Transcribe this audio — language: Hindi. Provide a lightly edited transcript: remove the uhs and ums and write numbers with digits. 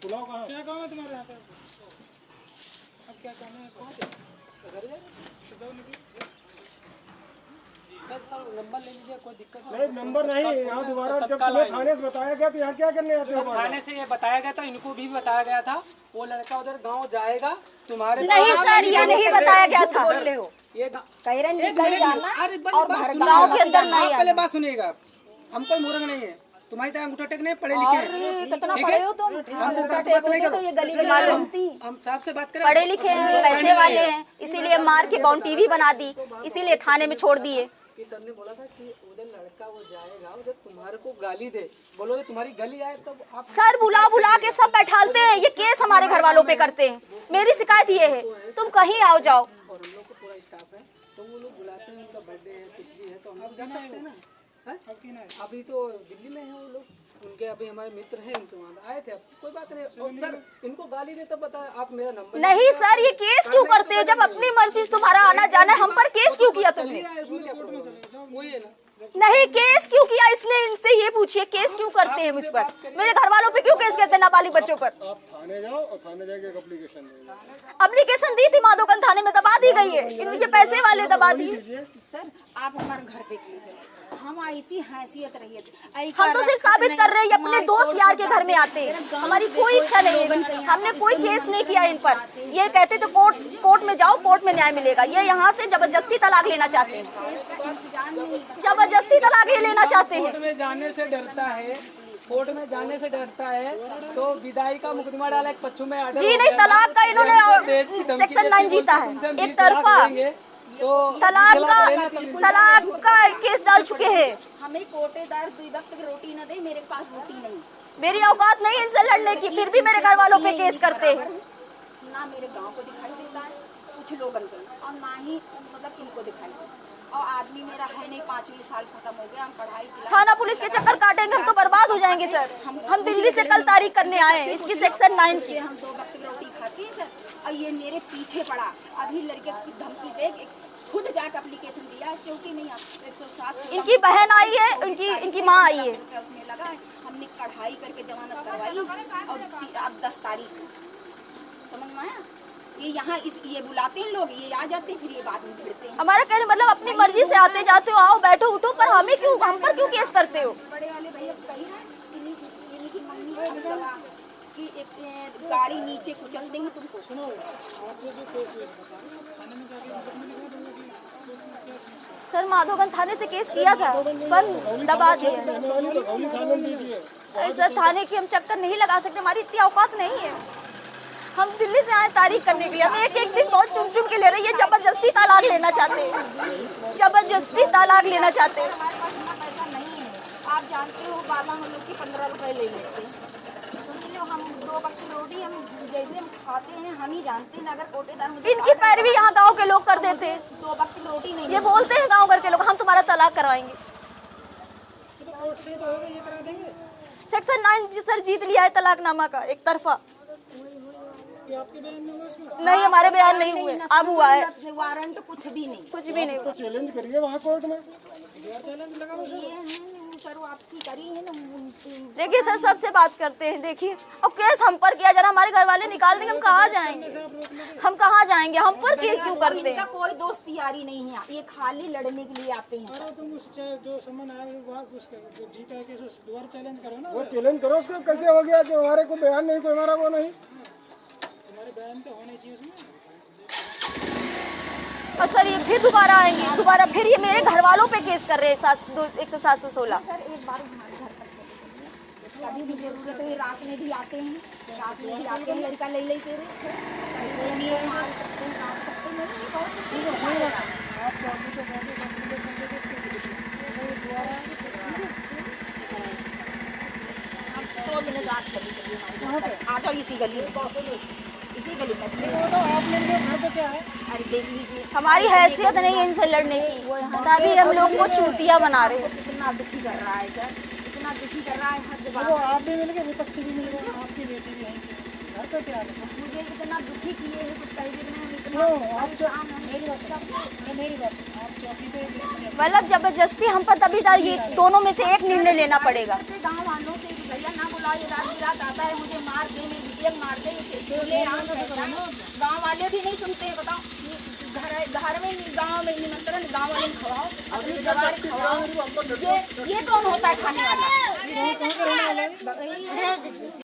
पुलाव कहाँ? क्या काम है तुम्हारे यहाँ पे? अब क्या काम है? कहाँ से? नंबर ले लीजिए, कोई दिक्कत नहीं नंबर नहीं, यहाँ दोबारा जब तुम्हें थाने से बताया गया तो यहाँ क्या करने आते हो? थाने से ये बताया गया था, इनको भी बताया गया था, वो लड़का उधर गांव जाएगा तुम्हारे। नहीं सर, ये नहीं बताया गया था। ये कह रहे एक मिनट, और गाँव के अंदर नहीं पहले बात सुनिएगा, हम कोई मूर्ख नहीं है, तुम्हारी तरह अंगूठा टेक नहीं, पढ़े लिखे हैं। कितना पढ़े हो तुम? हमसे बात नहीं करो, ये गली में मालूम थी। हम साहब से बात करें। पढ़े लिखे हैं, पैसे वाले हैं, इसीलिए मार के बाउंड्री भी बना दी, इसीलिए थाने में छोड़ दिए। कि सर ने बोला था कि उधर लड़का वो जाएगा, उधर तुम्हारे को गाली दे, बोलो तुम्हारी गली आए तब आप। सर बुला बुला के सब बैठालते हैं, ये केस हमारे घर वालों पे करते हैं। मेरी शिकायत ये है, तुम कहीं आओ जाओ। और हम लोग को पूरा स्टाफ है, तो वो लोग बुलाते हैं, उनका बर्थडे है, कुछ भी है, तो हम लोग जा सकते हैं ना। अभी तो दिल्ली में है वो लोग, उनके अभी हमारे मित्र हैं, उनके वहाँ आए थे। अब कोई बात नहीं, और सर इनको गाली दे तब बता, आप मेरा नंबर नहीं सर, ये केस क्यों करते हैं? जब अपनी मर्जी से तुम्हारा आना जाना है, हम पर केस क्यों किया तुमने? वही है ना। नहीं, केस क्यों किया इसने? इनसे ये पूछिए, केस क्यों करते हैं मुझ पर? मेरे घर वालों पे क्यों केस करते हैं, नाबालिग बच्चों पर? आप थाने जाओ और थाने जाके एक एप्लीकेशन दो। एप्लीकेशन दी थी, माधोगंज थाने में दबा दी गई है, इनके पैसे वाले दबा दिए। सर आप हमारे घर देख लीजिए, हम ऐसी हैसियत रही है। हम तो सिर्फ साबित कर रहे हैं, अपने दोस्त यार के घर में आते हैं, हमारी कोई इच्छा नहीं है, हमने कोई केस नहीं किया इन पर। ये कहते थे कोर्ट में जाओ, कोर्ट में न्याय मिलेगा। ये यहाँ से जबरदस्ती तलाक लेना चाहते हैं, जबरदस्ती तलाक लेना चाहते हैं। कोर्ट में जाने से डरता है, कोर्ट में जाने से डरता है, तो विदाई का मुकदमा डाला एक पच्चू में आर्डर जी नहीं, तलाक का इन्होंने सेक्शन 9 जीता है, एक तरफा तो तलाक का केस डाल चुके हैं। हमें कोटेदार 2 वक्त की रोटी न दे, मेरे पास रोटी नहीं, मेरी औकात नहीं इनसे लड़ने की, फिर भी मेरे घर वालों पे केस करते हैं। ना मेरे गांव को दिखाई देता है कुछ लोगों को, और ना ही मतलब इनको दिखाई देता। और आदमी मेरा है नहीं, 5वीं साल खत्म हो गया, हम पढ़ाई से थाना पुलिस के चक्कर काटेंगे हम तो बर्बाद हो जाएंगे सर। हम दिल्ली से कल तारीख करने आए हैं इसकी सेक्शन 9 की। हम 2 वक्त की रोटी खाती हैं सर, और ये मेरे पीछे पड़ा। अभी लड़के की धमकी देख खुद जाकर एप्लीकेशन दिया है, चौकी नहीं 107। इनकी बहन आई है, इनकी माँ आई है। उसमें लगा है, हमने कढ़ाई करके जमानत करवाई, और अब 10 तारीख समझ में आया। ये यहाँ ये बुलाते हैं लोग, ये आ जाते हैं, फिर ये बाद में भिड़ते हैं। हमारा कहने मतलब अपनी मर्जी से आते जाते हो, आओ बैठो उठो, पर हमें क्यों, हम पर क्यों केस करते हो? बड़े वाले भैया कही है, इनकी मम्मी को बोला कि एक गाड़ी नीचे कुचल देंगे तुमको। सर माधोगंज थाने से केस किया था, पर दबा दिया। सर थाने की हम चक्कर नहीं लगा सकते, हमारी इतनी औकात नहीं है। हम दिल्ली से आए तारीख करने के लिए, हम एक दिन बहुत चुन चुन के ले रहे हैं। ये जबरदस्ती तलाक लेना चाहते हैं, जबरदस्ती तलाक लेना चाहते हैं। हमारे पास इतना पैसा नहीं है, आप जानते हो, बाबा हम लोग की 15 रुपए ले लेते हैं, समझ लो। हम 2 वक्त की रोटी हम जैसे हम खाते हैं, हम ही जानते हैं। अगर कोटेदार इनकी पैरवी यहाँ गाँव के लोग कर देते हैं, 2 वक्त की रोटी नहीं, ये बोलते हैं गाँव घर के लोग हम तुम्हारा तलाक करवाएंगे। सेक्शन 9 सर जीत लिया है तलाकनामा का, एक तरफा। आपके बयान में हुआ इसमें? नहीं, हमारे बयान नहीं हुए, अब हुआ है। वारंट कुछ भी नहीं, कुछ भी नहीं हुआ। चैलेंज करिए वहाँ कोर्ट में। चैलेंज लगा हुआ ये है सर, वापसी करी है ना। देखिए सर, सबसे बात करते हैं, देखिए अब केस हम पर किया जा रहा, हमारे घर वाले निकाल देंगे, हम कहाँ जाएंगे? हम कहाँ जाएंगे? हम पर केस क्यों करते हैं? कोई दोस्ती यारी नहीं है, ये खाली लड़ने के लिए आते हैं। अरे तुम उस जो समन आया जो जीता है, उस दोबारा चैलेंज करो ना। वो चैलेंज करो उसको, कैसे हो गया कि हमारे को बयान नहीं, कोई हमारा वो नहीं। तुम्हारे बयान तो होने चाहिए उसमें। और सर ये फिर दोबारा आएंगे, दोबारा फिर ये मेरे घर वालों पे केस कर रहे हैं 107/16। सर एक बार हमारे घर पर कभी भी जरूरत है, रात में भी आते हैं, रात में भी आते हैं, लड़का ले लेते हैं। आ जाओ इसी गली में, इसी गली में। अरे देख लीजिए, हमारी हैसियत नहीं है इनसे लड़ने की, तभी हम लोग को चूतिया बना रहे हैं। कितना दुखी कर रहा है सर, इतना दुखी कर रहा है, हद बात। वो आप भी मिल गए, विपक्ष भी मिल गए, आपकी बेटी भी है घर पे। क्या मुझे इतना दुखी किए हैं, कुछ कह देना हम इतना मेरी बात, आप चौकी पे मतलब जबरदस्ती हम पर दबिश डाल, ये दोनों में से एक निर्णय लेना पड़ेगा। गाँव वालों से भैया ना बुला ये रात की रात आता है मुझे मार दे, मेरी बिटिया को मार दे, गाँव वाले भी नहीं सुनते हैं। बताओ घर में गाँव में निमंत्रण, गाँव वाले खवाओ, अपनी जवान खवाओ, ये कौन होता है खाने वाला?